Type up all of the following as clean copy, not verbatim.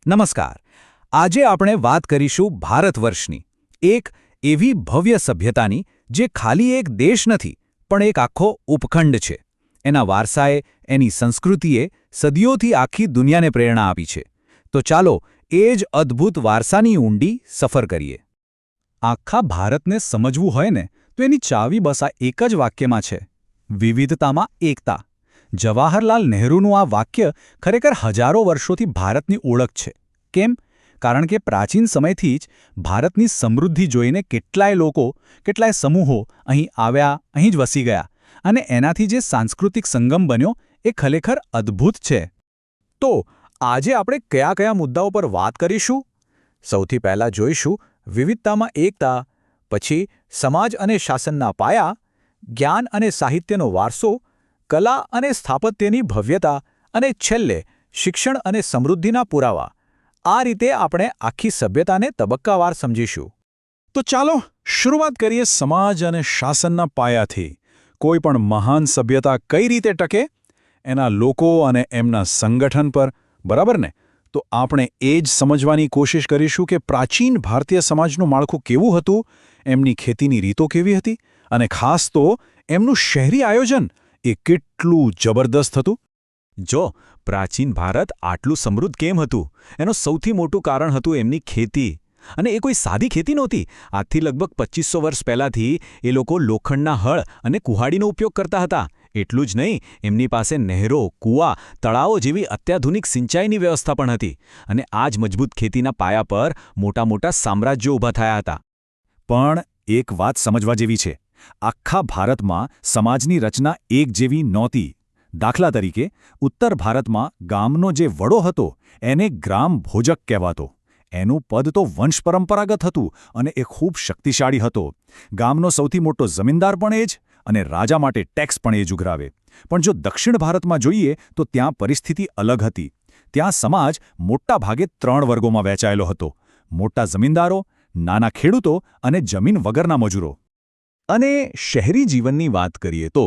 નમસ્કાર. આજે આપણે વાત કરીશું ભારત વર્ષની, એક એવી ભવ્ય સભ્યતાની જે ખાલી એક દેશ નથી પણ એક આખો ઉપખંડ છે. એના વારસાએ, એની સંસ્કૃતિએ સદીઓથી આખી દુનિયાને પ્રેરણા આપી છે. તો ચાલો એ જ અદ્ભુત વારસાની ઊંડી સફર કરીએ. આખા ભારતને સમજવું હોય ને તો એની ચાવી બસ આ એક જ વાક્યમાં છે: વિવિધતામાં એકતા. જવાહરલાલ નહેરુનું આ વાક્ય ખરેખર હજારો વર્ષોથી ભારતની ઓળખ છે. કેમ? કારણ કે પ્રાચીન સમયથી જ ભારતની સમૃદ્ધિ જોઈને કેટલાય લોકો, કેટલાય સમૂહો અહીં આવ્યા, અહીં જ વસી ગયા, અને એનાથી જે સાંસ્કૃતિક સંગમ બન્યો એ ખરેખર અદ્ભુત છે. તો આજે આપણે કયા કયા મુદ્દાઓ પર વાત કરીશું? સૌથી પહેલાં જોઈશું વિવિધતામાં એકતા, પછી સમાજ અને શાસનના પાયા, જ્ઞાન અને સાહિત્યનો વારસો, કલા અને સ્થાપત્યની ભવ્યતા, અને છેલ્લે શિક્ષણ અને સમૃદ્ધિના પુરાવા. આ રીતે આપણે આખી સભ્યતાને તબક્કાવાર સમજીશું. તો ચાલો શરૂઆત કરીએ સમાજ અને શાસનના પાયાથી. કોઈ પણ મહાન સભ્યતા કઈ રીતે ટકે? એના લોકો અને એમના સંગઠન પર, બરાબર ને? તો આપણે એ જ સમજવાની કોશિશ કરીશું કે પ્રાચીન ભારતીય સમાજનું માળખું કેવું હતું, એમની ખેતીની રીતો કેવી હતી, અને ખાસ તો એમનું શહેરી આયોજન એ કેટલું જબરદસ્ત હતું. જો પ્રાચીન ભારત આટલું સમૃદ્ધ કેમ હતું, એનું સૌથી મોટું કારણ હતું એમની ખેતી. અને એ કોઈ સાદી ખેતી નહોતી. આજથી લગભગ 2500 વર્ષ પહેલાંથી એ લોકો લોખંડના હળ અને કુહાડીનો ઉપયોગ કરતા હતા. એટલું જ નહીં, એમની પાસે નહેરો, કૂવા, તળાવો જેવી અત્યાધુનિક સિંચાઈની વ્યવસ્થા પણ હતી. અને આ જ મજબૂત ખેતીના પાયા પર મોટા મોટા સામ્રાજ્યો ઊભા થયા હતા. પણ એક વાત સમજવા જેવી છે: આખા ભારતમાં સમાજની રચના એક જેવી નહોતી. દાખલા તરીકે, ઉત્તર ભારતમાં ગામનો જે વડો હતો એને ગ્રામ ભોજક કહેવાતો. એનું પદ તો વંશ પરંપરાગત હતું અને એ ખૂબ શક્તિશાળી હતો. ગામનો સૌથી મોટો જમીનદાર પણ એ જ, અને રાજા માટે ટેક્સ પણ એ જ ઉઘરાવે. પણ જો દક્ષિણ ભારતમાં જોઈએ તો ત્યાં પરિસ્થિતિ અલગ હતી. ત્યાં સમાજ મોટા ભાગે 3 વર્ગોમાં વહેંચાયેલો હતો: મોટા જમીનદારો, નાના ખેડૂતો અને જમીન વગરના મજૂરો. અને શહેરી જીવનની વાત કરીએ તો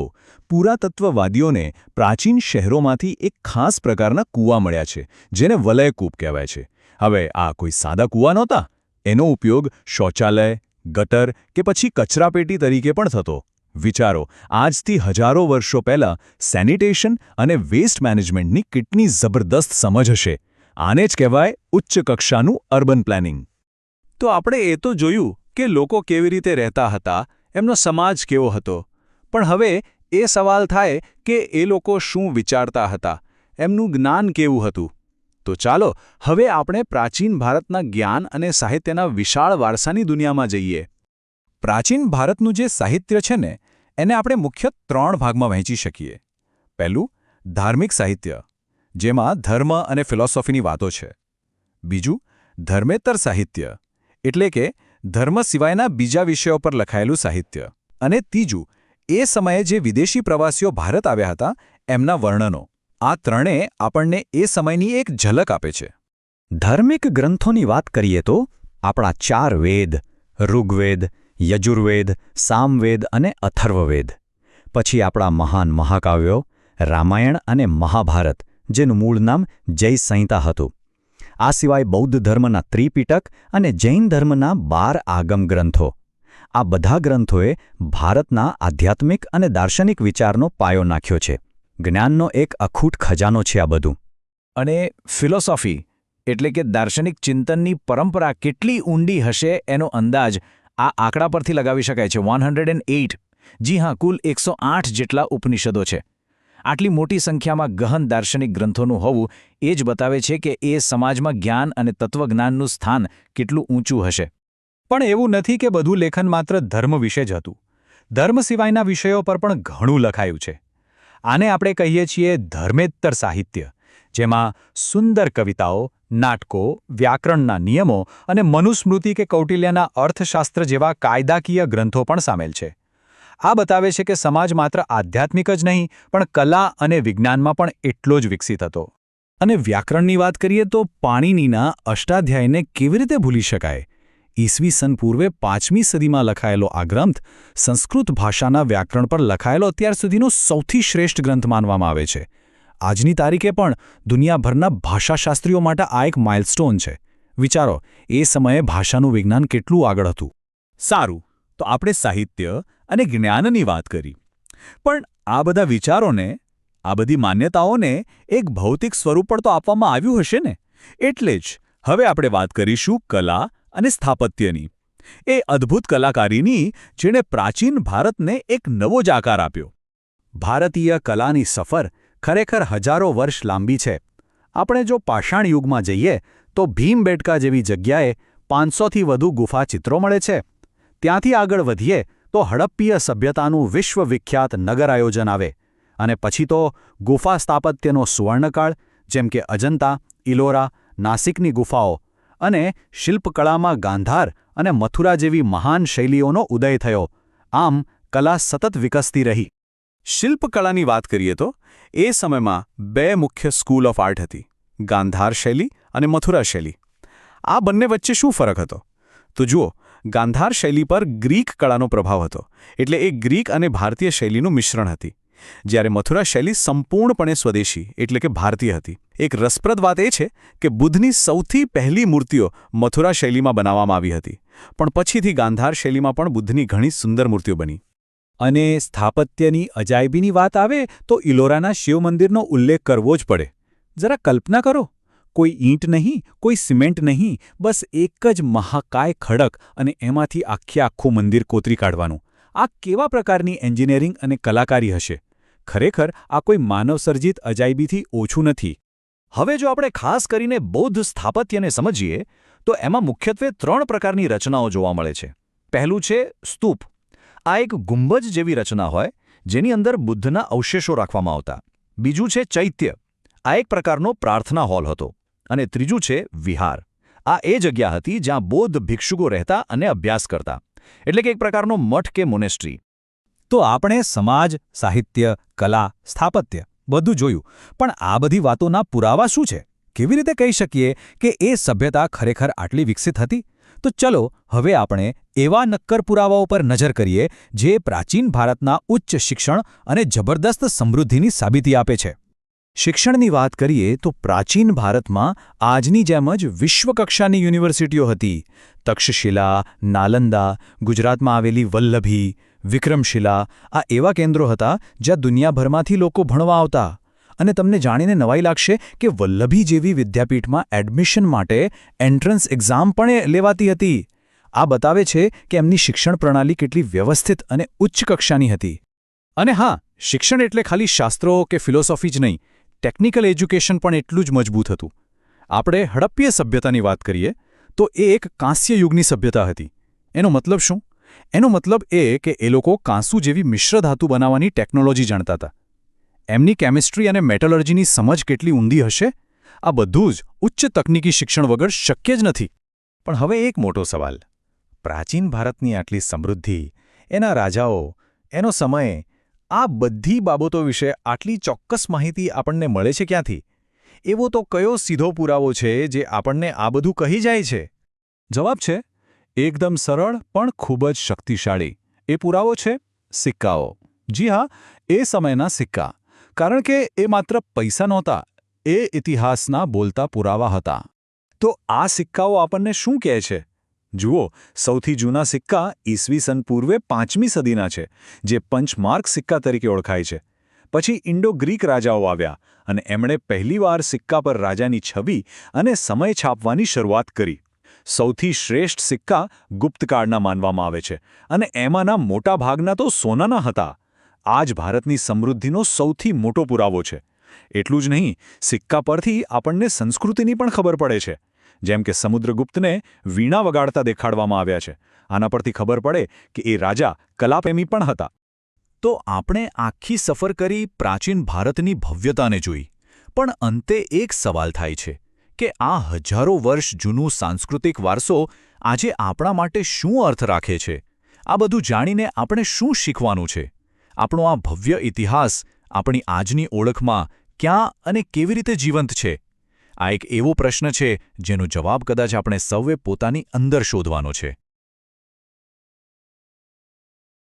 પુરાતત્વવાદીઓને પ્રાચીન શહેરોમાંથી એક ખાસ પ્રકારના કૂવા મળ્યા છે, જેને વલયકૂપ કહેવાય છે. હવે આ કોઈ સાદા કૂવા નહોતા. એનો ઉપયોગ શૌચાલય, ગટર કે પછી કચરાપેટી તરીકે પણ થતો. વિચારો, આજથી હજારો વર્ષો પહેલાં સેનિટેશન અને વેસ્ટ મેનેજમેન્ટની કેટલી જબરદસ્ત સમજ હશે. આને જ કહેવાય ઉચ્ચ કક્ષાનું અર્બન પ્લાનિંગ. તો આપણે એ તો જોયું કે લોકો કેવી રીતે રહેતા હતા, એમનો સમાજ કેવો હતો. પણ હવે એ સવાલ થાય કે એ લોકો શું વિચારતા હતા, એમનું જ્ઞાન કેવું હતું. તો ચાલો હવે આપણે પ્રાચીન ભારતના જ્ઞાન અને સાહિત્યના વિશાળ વારસાની દુનિયામાં જઈએ. પ્રાચીન ભારતનું જે સાહિત્ય છે ને, એને આપણે મુખ્ય 3 ભાગમાં વહેંચી શકીએ. પહેલું, ધાર્મિક સાહિત્ય, જેમાં ધર્મ અને ફિલોસોફીની વાતો છે. બીજું, ધર્મેતર સાહિત્ય, એટલે કે ધર્મ સિવાયના બીજા વિષયો પર લખાયેલું સાહિત્ય. અને ત્રીજું, એ સમયે જે વિદેશી પ્રવાસીઓ ભારત આવ્યા હતા એમના વર્ણનો. આ ત્રણેય આપણને એ સમયની એક ઝલક આપે છે. ધાર્મિક ગ્રંથોની વાત કરીએ તો આપણા 4 વેદ, ઋગ્વેદ, યજુર્વેદ, સામવેદ અને અથર્વવેદ. પછી આપણા મહાન મહાકાવ્યો રામાયણ અને મહાભારત, જેનું મૂળ નામ જય સંહિતા હતું. આ સિવાય બૌદ્ધ ધર્મના ત્રિપિટક અને જૈન ધર્મના 12 આગમ ગ્રંથો. આ બધા ગ્રંથોએ ભારતના આધ્યાત્મિક અને દાર્શનિક વિચારનો પાયો નાખ્યો છે. જ્ઞાનનો એક અખૂટ ખજાનો છે આ બધું. અને ફિલોસોફી એટલે કે દાર્શનિક ચિંતનની પરંપરા કેટલી ઊંડી હશે એનો અંદાજ આ આંકડા પરથી લગાવી શકાય છે. 108. જી હા, કુલ 108 જેટલા ઉપનિષદો છે. આટલી મોટી સંખ્યામાં ગહન દાર્શનિક ગ્રંથોનું હોવું એ જ બતાવે છે કે એ સમાજમાં જ્ઞાન અને તત્વજ્ઞાનનું સ્થાન કેટલું ઊંચું હશે. પણ એવું નથી કે બધું લેખન માત્ર ધર્મ વિશે જ હતું. ધર્મ સિવાયના વિષયો પર પણ ઘણું લખાયું છે. આને આપણે કહીએ છીએ ધર્મેતર સાહિત્ય, જેમાં સુંદર કવિતાઓ, નાટકો, વ્યાકરણના નિયમો અને મનુસ્મૃતિ કે કૌટિલ્યના અર્થશાસ્ત્ર જેવા કાયદાકીય ગ્રંથો પણ સામેલ છે. આ બતાવે છે કે સમાજ માત્ર આધ્યાત્મિક જ નહીં પણ કલા અને વિજ્ઞાનમાં પણ એટલો જ વિકસિત હતો. અને વ્યાકરણની વાત કરીએ તો પાણિનીના અષ્ટાધ્યાયને કેવી રીતે ભૂલી શકાય? ઈસવીસન પૂર્વે 5મી સદીમાં લખાયેલો આ ગ્રંથ સંસ્કૃત ભાષાના વ્યાકરણ પર લખાયેલો અત્યાર સુધીનો સૌથી શ્રેષ્ઠ ગ્રંથ માનવામાં આવે છે. આજની તારીખે પણ દુનિયાભરના ભાષાશાસ્ત્રીઓ માટે આ એક માઇલસ્ટોન છે. વિચારો, એ સમયે ભાષાનું વિજ્ઞાન કેટલું આગળ હતું. સારું, તો આપણે સાહિત્ય અને જ્ઞાનની વાત કરી. પણ આ બધા વિચારોને, આ બધી માન્યતાઓને એક ભૌતિક સ્વરૂપ પણ તો આપવામાં આવ્યું હશે ને? એટલે જ હવે આપણે વાત કરીશું કલા અને સ્થાપત્યની. એ અદ્ભુત કલાકારીની જેણે પ્રાચીન ભારતને એક નવો જ આકાર આપ્યો. ભારતીય કલાની સફર ખરેખર હજારો વર્ષ લાંબી છે. આપણે જો પાષાણ યુગમાં જઈએ તો ભીમબેટકા જેવી જગ્યાએ 500થી વધુ ગુફા ચિત્રો મળે છે. ત્યાંથી આગળ વધીએ તો હડપ્પીય સભ્યતાનું વિશ્વવિખ્યાત નગર આયોજન આવે. અને પછી તો ગુફા સ્થાપત્યનો સુવર્ણકાળ, જેમ કે અજંતા, ઇલોરા, નાસિકની ગુફાઓ, અને શિલ્પકળામાં ગાંધાર અને મથુરા જેવી મહાન શૈલીઓનો ઉદય થયો. આમ કલા સતત વિકસતી રહી. શિલ્પકળાની વાત કરીએ તો એ સમયમાં 2 મુખ્ય સ્કૂલ ઓફ આર્ટ હતી, ગાંધાર શૈલી અને મથુરા શૈલી. આ બંને વચ્ચે શું ફરક હતો? તો જુઓ, ગાંધાર શૈલી પર ગ્રીક કળાનો પ્રભાવ હતો, એટલે એ ગ્રીક અને ભારતીય શૈલીનું મિશ્રણ હતી. જ્યારે મથુરા શૈલી સંપૂર્ણપણે સ્વદેશી એટલે કે ભારતીય હતી. એક રસપ્રદ વાત એ છે કે બુદ્ધની સૌથી પહેલી મૂર્તિઓ મથુરા શૈલીમાં બનાવવામાં આવી હતી, પણ પછીથી ગાંધાર શૈલીમાં પણ બુદ્ધની ઘણી સુંદર મૂર્તિઓ બની. અને સ્થાપત્યની અજાયબીની વાત આવે તો ઇલોરાના શિવ મંદિરનો ઉલ્લેખ કરવો જ પડે. જરા કલ્પના કરો, કોઈ ઈંટ નહીં, કોઈ સિમેન્ટ નહીં, બસ એક જ મહાકાય ખડક અને એમાંથી આખું મંદિર કોતરી કાઢવાનું. આ કેવા પ્રકારની એન્જિનિયરિંગ અને કલાકારી હશે! ખરેખર આ કોઈ માનવસર્જિત અજાયબીથી ઓછું નથી. હવે જો આપણે ખાસ કરીને બૌદ્ધ સ્થાપત્યને સમજીએ તો એમાં મુખ્યત્વે 3 પ્રકારની રચનાઓ જોવા મળે છે. પહેલું છે સ્તૂપ. આ એક ગુંબજ જેવી રચના હોય જેની અંદર બુદ્ધના અવશેષો રાખવામાં આવતા. બીજું છે ચૈત્ય. આ એક પ્રકારનો પ્રાર્થના હોલ હતો. અને ત્રીજું છે વિહાર. આ એ જગ્યા હતી જ્યાં બૌદ્ધ ભિક્ષુકો રહેતા અને અભ્યાસ કરતા, એટલે કે એક પ્રકારનો મઠ કે મોનેસ્ટ્રી. તો આપણે સમાજ, સાહિત્ય, કલા, સ્થાપત્ય બધું જોયું, પણ આ બધી વાતોના પુરાવા શું છે? કેવી રીતે કહી શકીએ કે એ સભ્યતા ખરેખર આટલી વિકસિત હતી? તો ચલો હવે આપણે એવા નક્કર પુરાવાઓ પર નજર કરીએ જે પ્રાચીન ભારતના ઉચ્ચ શિક્ષણ અને જબરદસ્ત સમૃદ્ધિની સાબિતી આપે છે. શિક્ષણની વાત કરીએ તો પ્રાચીન ભારતમાં આજની જેમ જ વિશ્વકક્ષાની યુનિવર્સિટીઓ હતી. તક્ષશિલા, નાલંદા, ગુજરાતમાં આવેલી વલ્લભી, વિક્રમશિલા, આ એવા કેન્દ્રો હતા જ્યાં દુનિયાભરમાંથી લોકો ભણવા આવતા. અને તમને જાણીને નવાઈ લાગશે કે વલ્લભી જેવી વિદ્યાપીઠમાં એડમિશન માટે એન્ટ્રન્સ એક્ઝામ પણ લેવાતી હતી. આ બતાવે છે કે એમની શિક્ષણ પ્રણાલી કેટલી વ્યવસ્થિત અને ઉચ્ચ કક્ષાની હતી. અને હા, શિક્ષણ એટલે ખાલી શાસ્ત્રો કે ફિલોસોફી જ નહીં, ટેકનિકલ એજ્યુકેશન પણ એટલું જ મજબૂત હતું. આપણે હડપ્પીય સભ્યતાની વાત કરીએ તો એ એક કાંસ્ય યુગની સભ્યતા હતી. એનો મતલબ શું? એનો મતલબ એ કે એ લોકો કાંસુ જેવી મિશ્ર ધાતુ બનાવવાની ટેકનોલોજી જાણતા હતા. એમની કેમિસ્ટ્રી અને મેટલર્જીની સમજ કેટલી ઊંડી હશે! આ બધું જ ઉચ્ચ તકનીકી શિક્ષણ વગર શક્ય જ નથી. પણ હવે એક મોટો સવાલ: પ્રાચીન ભારતની આટલી સમૃદ્ધિ, એના રાજાઓ, એનો સમય, આ બધી બાબતો વિશે આટલી ચોક્કસ માહિતી આપણને મળે છે ક્યાંથી? એવો તો કયો સીધો પુરાવો છે જે આપણને આ બધું કહી જાય છે? જવાબ છે એકદમ સરળ પણ ખૂબ જ શક્તિશાળી. એ પુરાવો છે સિક્કાઓ. જી હા, એ સમયના સિક્કા. કારણ કે એ માત્ર પૈસા નહોતા, એ ઇતિહાસના બોલતા પુરાવા હતા. તો આ સિક્કાઓ આપણને શું કહે છે? જુઓ, સૌથી જૂના સિક્કા ઈસવીસન પૂર્વે 5મી સદીના છે, જે પંચમાર્ક સિક્કા તરીકે ઓળખાય છે. પછી ઇન્ડો-ગ્રીક રાજાઓ આવ્યા અને એમણે પહેલીવાર સિક્કા પર રાજાની છબી અને સમય છાપવાની શરૂઆત કરી. સૌથી શ્રેષ્ઠ સિક્કા ગુપ્તકાળના માનવામાં આવે છે અને એમાંના મોટા ભાગના તો સોનાના હતા. આ જ ભારતની સમૃદ્ધિનો સૌથી મોટો પુરાવો છે. એટલું જ નહીં, સિક્કા પરથી આપણને સંસ્કૃતિની પણ ખબર પડે છે. જેમ કે સમુદ્રગુપ્તને વીણા વગાડતા દેખાડવામાં આવ્યા છે. આના પરથી ખબર પડે કે એ રાજા કલાપ્રેમી પણ હતા. તો આપણે આખી સફર કરી પ્રાચીન ભારતની ભવ્યતાને જોઈ, પણ અંતે એક સવાલ થાય છે કે આ હજારો વર્ષ જૂનું સાંસ્કૃતિક વારસો આજે આપણા માટે શું અર્થ રાખે છે? આ બધું જાણીને આપણે શું શીખવાનું છે? આપણો આ ભવ્ય ઇતિહાસ આપણી આજની ઓળખમાં ક્યાં અને કેવી રીતે જીવંત છે? આ એક એવો પ્રશ્ન છે જેનો જવાબ કદાચ આપણે સૌએ પોતાની અંદર શોધવાનો છે.